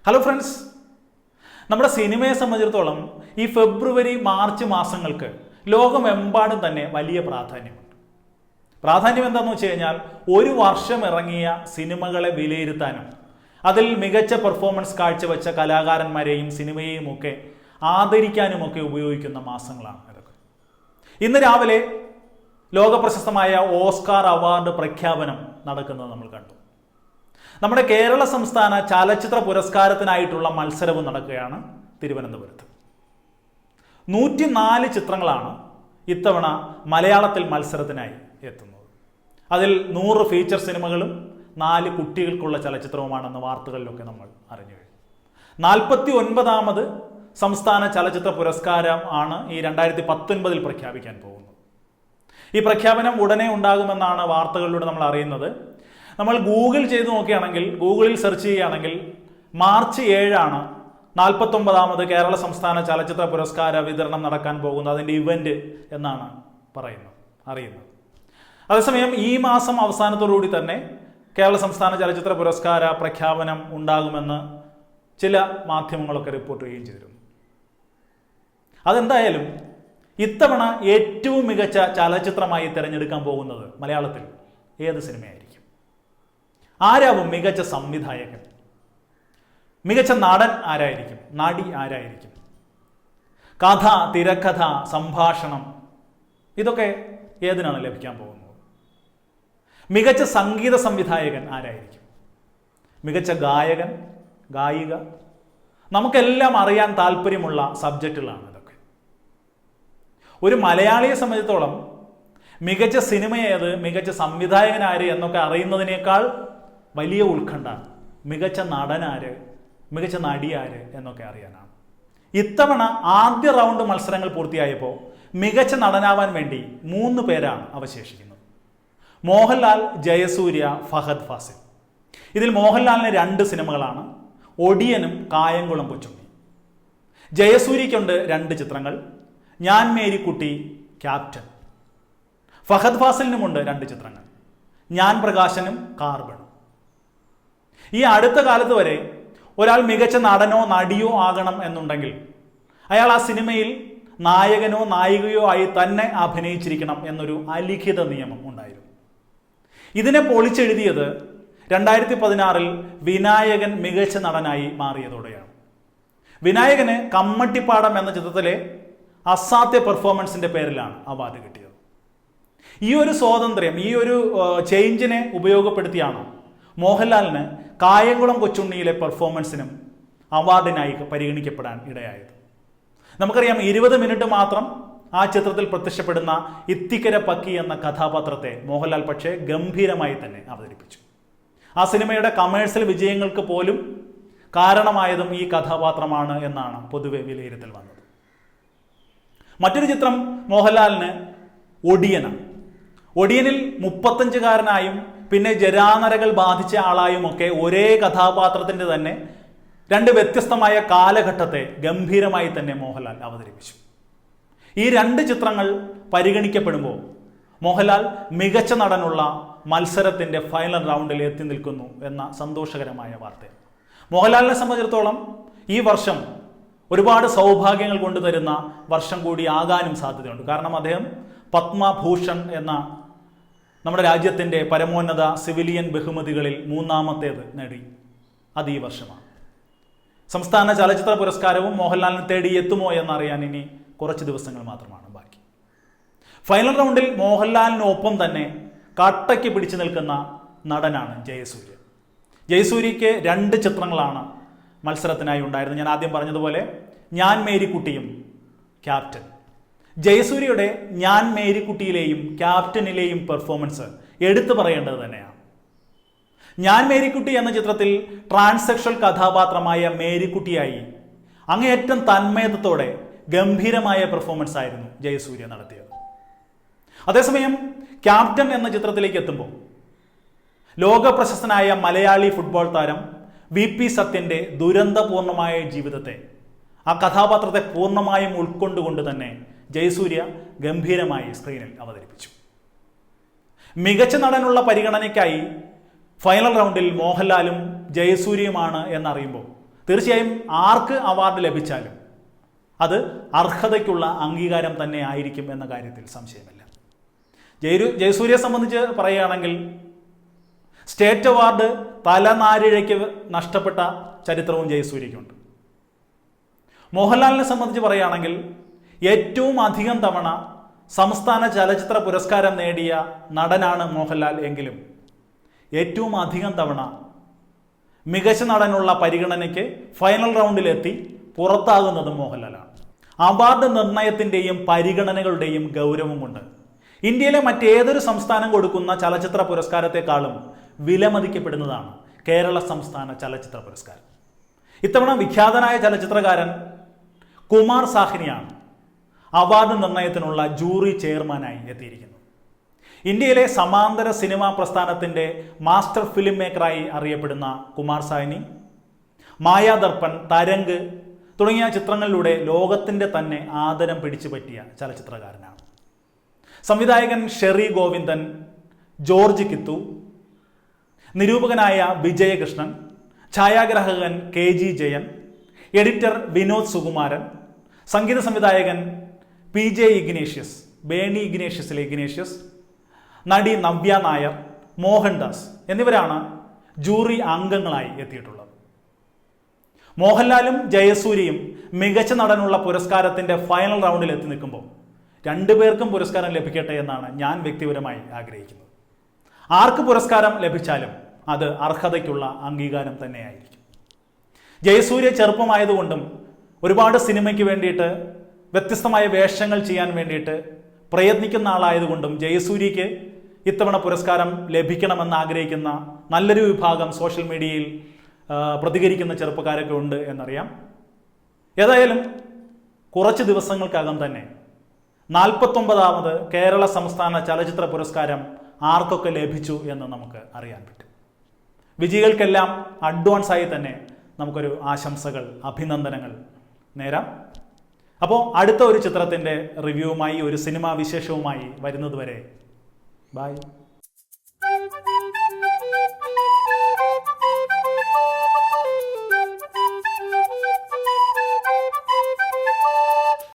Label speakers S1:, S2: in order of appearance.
S1: Hello friends, നമ്മുടെ സിനിമയെ സംബന്ധിച്ചിടത്തോളം ഈ ഫെബ്രുവരി മാർച്ച് മാസങ്ങൾക്ക് ലോകമെമ്പാടും തന്നെ വലിയ പ്രാധാന്യമുണ്ട്. പ്രാധാന്യം എന്താണെന്ന് വെച്ച് കഴിഞ്ഞാൽ ഒരു വർഷം ഇറങ്ങിയ സിനിമകളെ വിലയിരുത്താനും അതിൽ മികച്ച പെർഫോമൻസ് കാഴ്ചവെച്ച കലാകാരന്മാരെയും സിനിമയെയും ഒക്കെ ആദരിക്കാനുമൊക്കെ ഉപയോഗിക്കുന്ന മാസങ്ങളാണ് ഇതൊക്കെ. ഇന്ന് രാവിലെ ലോകപ്രശസ്തമായ ഓസ്കാർ അവാർഡ് പ്രഖ്യാപനം നടക്കുന്നത് നമ്മൾ കണ്ടു. നമ്മുടെ കേരള സംസ്ഥാന ചലച്ചിത്ര പുരസ്കാരത്തിനായിട്ടുള്ള മത്സരവും നടക്കുകയാണ് തിരുവനന്തപുരത്ത്. 104 ചിത്രങ്ങളാണ് ഇത്തവണ മലയാളത്തിൽ മത്സരത്തിനായി എത്തുന്നത്. അതിൽ 100 ഫീച്ചർ സിനിമകളും 4 കുട്ടികൾക്കുള്ള ചലച്ചിത്രവുമാണെന്ന വാർത്തകളിലൊക്കെ നമ്മൾ അറിഞ്ഞു കഴിഞ്ഞു. 49ാമത് സംസ്ഥാന ചലച്ചിത്ര പുരസ്കാരം ആണ് ഈ 2019 പ്രഖ്യാപിക്കാൻ പോകുന്നത്. ഈ പ്രഖ്യാപനം ഉടനെ ഉണ്ടാകുമെന്നാണ് വാർത്തകളിലൂടെ നമ്മൾ അറിയുന്നത്. നമ്മൾ ഗൂഗിൾ ചെയ്ത് നോക്കുകയാണെങ്കിൽ, ഗൂഗിളിൽ സെർച്ച് ചെയ്യുകയാണെങ്കിൽ മാർച്ച് 7 49ാമത് കേരള സംസ്ഥാന ചലച്ചിത്ര പുരസ്കാര വിതരണം നടക്കാൻ പോകുന്നത്, അതിൻ്റെ ഇവന്റ് എന്നാണ് അറിയുന്നത്. അതേസമയം ഈ മാസം അവസാനത്തോടുകൂടി തന്നെ കേരള സംസ്ഥാന ചലച്ചിത്ര പുരസ്കാര പ്രഖ്യാപനം ഉണ്ടാകുമെന്ന് ചില മാധ്യമങ്ങളൊക്കെ റിപ്പോർട്ട് ചെയ്യുകയും ചെയ്തിരുന്നു. അതെന്തായാലും ഇത്തവണ ഏറ്റവും മികച്ച ചലച്ചിത്രമായി തിരഞ്ഞെടുക്കാൻ പോകുന്നത് മലയാളത്തിൽ ഏത് സിനിമയായിരിക്കും? ആരാവും മികച്ച സംവിധായകൻ? മികച്ച നടൻ ആരായിരിക്കും? നടി ആരായിരിക്കും? കഥ, തിരക്കഥ, സംഭാഷണം, ഇതൊക്കെ ഏതിനാണ് ലഭിക്കാൻ പോകുന്നത്? മികച്ച സംഗീത സംവിധായകൻ ആരായിരിക്കും? മികച്ച ഗായകൻ, ഗായിക, നമുക്കെല്ലാം അറിയാൻ താല്പര്യമുള്ള സബ്ജക്റ്റുകളാണ് ഇതൊക്കെ. ഒരു മലയാളിയെ സംബന്ധിച്ചിടത്തോളം മികച്ച സിനിമ ഏത്, മികച്ച സംവിധായകൻ ആര് എന്നൊക്കെ അറിയുന്നതിനേക്കാൾ വലിയ ഉത്കണ്ഠ മികച്ച നടനാര്, മികച്ച നടിയാര് എന്നൊക്കെ അറിയാനാണ്. ഇത്തവണ ആദ്യ റൗണ്ട് മത്സരങ്ങൾ പൂർത്തിയായപ്പോൾ മികച്ച നടനാവാൻ വേണ്ടി 3 പേരാണ് അവശേഷിക്കുന്നത്: മോഹൻലാൽ, ജയസൂര്യ, ഫഹദ് ഫാസിൽ. ഇതിൽ മോഹൻലാലിന് 2 സിനിമകളാണ്, ഒടിയനും കായംകുളം കൊച്ചുണ്ണി. ജയസൂര്യയ്ക്കുണ്ട് 2 ചിത്രങ്ങൾ, ഞാൻ മേരിക്കുട്ടി, ക്യാപ്റ്റൻ. ഫഹദ് ഫാസിലിനുമുണ്ട് 2 ചിത്രങ്ങൾ, ഞാൻ പ്രകാശനും കാർബണും. ഈ അടുത്ത കാലത്ത് വരെ ഒരാൾ മികച്ച നടനോ നടിയോ ആകണം എന്നുണ്ടെങ്കിൽ അയാൾ ആ സിനിമയിൽ നായകനോ നായികയോ ആയി തന്നെ അഭിനയിച്ചിരിക്കണം എന്നൊരു അലിഖിത നിയമം ഉണ്ടായിരുന്നു. ഇതിനെ പൊളിച്ചെഴുതിയത് 2016 വിനായകൻ മികച്ച നടനായി മാറിയതോടെയാണ്. വിനായകന് കമ്മട്ടിപ്പാടം എന്ന ചിത്രത്തിലെ അസാധ്യ പെർഫോമൻസിന്റെ പേരിലാണ് അവാർഡ് കിട്ടിയത്. ഈ ഒരു സ്വാതന്ത്ര്യം, ഈ ഒരു ചേഞ്ചിനെ ഉപയോഗപ്പെടുത്തിയാണ് മോഹൻലാലിന് കായംകുളം കൊച്ചുണ്ണിയിലെ പെർഫോമൻസിനും അവാർഡിനായി പരിഗണിക്കപ്പെടാൻ ഇടയായത്. നമുക്കറിയാം, 20 മിനിറ്റ് മാത്രം ആ ചിത്രത്തിൽ പ്രത്യക്ഷപ്പെടുന്ന ഇത്തിക്കര പക്കി എന്ന കഥാപാത്രത്തെ മോഹൻലാൽ പക്ഷേ ഗംഭീരമായി തന്നെ അവതരിപ്പിച്ചു. ആ സിനിമയുടെ കമേഴ്സ്യൽ വിജയങ്ങൾക്ക് പോലും കാരണമായതും ഈ കഥാപാത്രമാണ് എന്നാണ് പൊതുവെ വിലയിരുത്തൽ വന്നത്. മറ്റൊരു ചിത്രം മോഹൻലാലിന് ഒടിയനാണ്. ഒടിയനിൽ 35കാരനായും പിന്നെ ജരാനരകൾ ബാധിച്ച ആളായും ഒക്കെ ഒരേ കഥാപാത്രത്തിൻ്റെ തന്നെ 2 വ്യത്യസ്തമായ കാലഘട്ടത്തെ ഗംഭീരമായി തന്നെ മോഹൻലാൽ അവതരിപ്പിച്ചു. ഈ 2 ചിത്രങ്ങൾ പരിഗണിക്കപ്പെടുമ്പോൾ മോഹൻലാൽ മികച്ച നടനുള്ള മത്സരത്തിൻ്റെ ഫൈനൽ റൗണ്ടിൽ എത്തി നിൽക്കുന്നു എന്ന സന്തോഷകരമായ വാർത്തയാണ്. മോഹൻലാലിനെ സംബന്ധിച്ചിടത്തോളം ഈ വർഷം ഒരുപാട് സൗഭാഗ്യങ്ങൾ കൊണ്ടുതരുന്ന വർഷം കൂടി ആകാനും സാധ്യതയുണ്ട്. കാരണം അദ്ദേഹം പത്മഭൂഷൺ എന്ന നമ്മുടെ രാജ്യത്തിൻ്റെ പരമോന്നത സിവിലിയൻ ബഹുമതികളിൽ 3ാമത്തേത് നേടി. അത് ഈ വർഷമാണ്. സംസ്ഥാന ചലച്ചിത്ര പുരസ്കാരവും മോഹൻലാലിനെ തേടി എത്തുമോ എന്നറിയാൻ ഇനി കുറച്ച് ദിവസങ്ങൾ മാത്രമാണ് ബാക്കി. ഫൈനൽ റൗണ്ടിൽ മോഹൻലാലിനൊപ്പം തന്നെ കട്ടയ്ക്ക് പിടിച്ചു നിൽക്കുന്ന നടനാണ് ജയസൂര്യ. ജയസൂര്യയ്ക്ക് 2 ചിത്രങ്ങളാണ് മത്സരത്തിനായി ഉണ്ടായിരുന്നത്. ഞാൻ ആദ്യം പറഞ്ഞതുപോലെ ഞാൻ മേരിക്കുട്ടിയും ക്യാപ്റ്റൻ. ജയസൂര്യയുടെ ഞാൻ മേരിക്കുട്ടിയിലെയും ക്യാപ്റ്റനിലെയും പെർഫോമൻസ് എടുത്തു പറയേണ്ടത് തന്നെയാണ്. ഞാൻ മേരിക്കുട്ടി എന്ന ചിത്രത്തിൽ ട്രാൻസ്സെക്ഷൽ കഥാപാത്രമായ മേരിക്കുട്ടിയായി അങ്ങേയറ്റം തന്മയത്വത്തോടെ ഗംഭീരമായ പെർഫോമൻസ് ആയിരുന്നു ജയസൂര്യ നടത്തിയത്. അതേസമയം ക്യാപ്റ്റൻ എന്ന ചിത്രത്തിലേക്ക് എത്തുമ്പോൾ ലോകപ്രശസ്തനായ മലയാളി ഫുട്ബോൾ താരം VP സത്യൻ്റെ ദുരന്തപൂർണമായ ജീവിതത്തെ, ആ കഥാപാത്രത്തെ പൂർണ്ണമായും ഉൾക്കൊണ്ടുകൊണ്ട് തന്നെ ജയസൂര്യ ഗംഭീരമായി സ്ക്രീനിൽ അവതരിപ്പിച്ചു. മികച്ച നടനുള്ള പരിഗണനയ്ക്കായി ഫൈനൽ റൗണ്ടിൽ മോഹൻലാലും ജയസൂര്യയുമാണ് എന്നറിയുമ്പോൾ തീർച്ചയായും ആർക്ക് അവാർഡ് ലഭിച്ചാലും അത് അർഹതയ്ക്കുള്ള അംഗീകാരം തന്നെ ആയിരിക്കും എന്ന കാര്യത്തിൽ സംശയമില്ല. ജയസൂര്യയെ സംബന്ധിച്ച് പറയുകയാണെങ്കിൽ സ്റ്റേറ്റ് അവാർഡ് തലനാരിഴയ്ക്ക് നഷ്ടപ്പെട്ട ചരിത്രവും ജയസൂര്യയ്ക്കുണ്ട്. മോഹൻലാലിനെ സംബന്ധിച്ച് പറയുകയാണെങ്കിൽ ഏറ്റവും അധികം തവണ സംസ്ഥാന ചലച്ചിത്ര പുരസ്കാരം നേടിയ നടനാണ് മോഹൻലാൽ എങ്കിലും ഏറ്റവും അധികം തവണ മികച്ച നടനുള്ള പരിഗണനയ്ക്ക് ഫൈനൽ റൗണ്ടിലെത്തി പുറത്താകുന്നത് മോഹൻലാലാണ്. അവാർഡ് നിർണയത്തിൻ്റെയും പരിഗണനകളുടെയും ഗൗരവമുണ്ട്. ഇന്ത്യയിലെ മറ്റേതൊരു സംസ്ഥാനം കൊടുക്കുന്ന ചലച്ചിത്ര പുരസ്കാരത്തെക്കാളും വിലമതിക്കപ്പെടുന്നതാണ് കേരള സംസ്ഥാന ചലച്ചിത്ര പുരസ്കാരം. ഇത്തവണ വിഖ്യാതനായ ചലച്ചിത്രകാരൻ കുമാർ സാഹ്നിയാണ് അവാർഡ് നിർണയത്തിനുള്ള ജൂറി ചെയർമാനായി എത്തിയിരിക്കുന്നത്. ഇന്ത്യയിലെ സമാന്തര സിനിമാ പ്രസ്ഥാനത്തിൻ്റെ മാസ്റ്റർ ഫിലിം മേക്കറായി അറിയപ്പെടുന്ന കുമാർ സാഹ്നി മായാദർപ്പൺ, തരംഗ് തുടങ്ങിയ ചിത്രങ്ങളിലൂടെ ലോകത്തിൻ്റെ തന്നെ ആദരം പിടിച്ചു പറ്റിയ ചലച്ചിത്രകാരനാണ്. സംവിധായകൻ ഷെറി ഗോവിന്ദൻ, ജോർജ് കിത്തു, നിരൂപകനായ വിജയകൃഷ്ണൻ, ഛായാഗ്രാഹകൻ KG ജയൻ, എഡിറ്റർ വിനോദ് സുകുമാരൻ, സംഗീത സംവിധായകൻ PJ ഇഗ്നേഷ്യസ്, ബേണി ഇഗ്നേഷ്യസിലെ ഇഗ്നേഷ്യസ്, നടി നവ്യ നായർ, മോഹൻദാസ് എന്നിവരാണ് ജൂറി അംഗങ്ങളായി എത്തിയിട്ടുള്ളത്. മോഹൻലാലും ജയസൂര്യയും മികച്ച നടനുള്ള പുരസ്കാരത്തിൻ്റെ ഫൈനൽ റൗണ്ടിൽ എത്തി നിൽക്കുമ്പോൾ രണ്ടുപേർക്കും പുരസ്കാരം ലഭിക്കട്ടെ എന്നാണ് ഞാൻ വ്യക്തിപരമായി ആഗ്രഹിക്കുന്നത്. ആർക്ക് പുരസ്കാരം ലഭിച്ചാലും അത് അർഹതയ്ക്കുള്ള അംഗീകാരം തന്നെയായിരിക്കും. ജയസൂര്യ ചെറുപ്പമായതുകൊണ്ടും ഒരുപാട് സിനിമയ്ക്ക് വേണ്ടിയിട്ട് വ്യത്യസ്തമായ വേഷങ്ങൾ ചെയ്യാൻ വേണ്ടിയിട്ട് പ്രയത്നിക്കുന്ന ആളായതുകൊണ്ടും ജയസൂര്യയ്ക്ക് ഇത്തവണ പുരസ്കാരം ലഭിക്കണമെന്ന് ആഗ്രഹിക്കുന്ന നല്ലൊരു വിഭാഗം സോഷ്യൽ മീഡിയയിൽ പ്രതികരിക്കുന്ന ചെറുപ്പക്കാരൊക്കെ ഉണ്ട് എന്നറിയാം. ഏതായാലും കുറച്ച് ദിവസങ്ങൾക്കകം തന്നെ 49ാമത് കേരള സംസ്ഥാന ചലച്ചിത്ര പുരസ്കാരം ആർക്കൊക്കെ ലഭിച്ചു എന്ന് നമുക്ക് അറിയാൻ പറ്റും. വിജയികൾക്കെല്ലാം അഡ്വാൻസായി തന്നെ നമുക്കൊരു ആശംസകൾ, അഭിനന്ദനങ്ങൾ നേരാം. അപ്പോൾ അടുത്ത ഒരു ചിത്രത്തിൻ്റെ റിവ്യൂവുമായി, ഒരു സിനിമാ വിശേഷവുമായി വരുന്നതുവരെ ബൈ.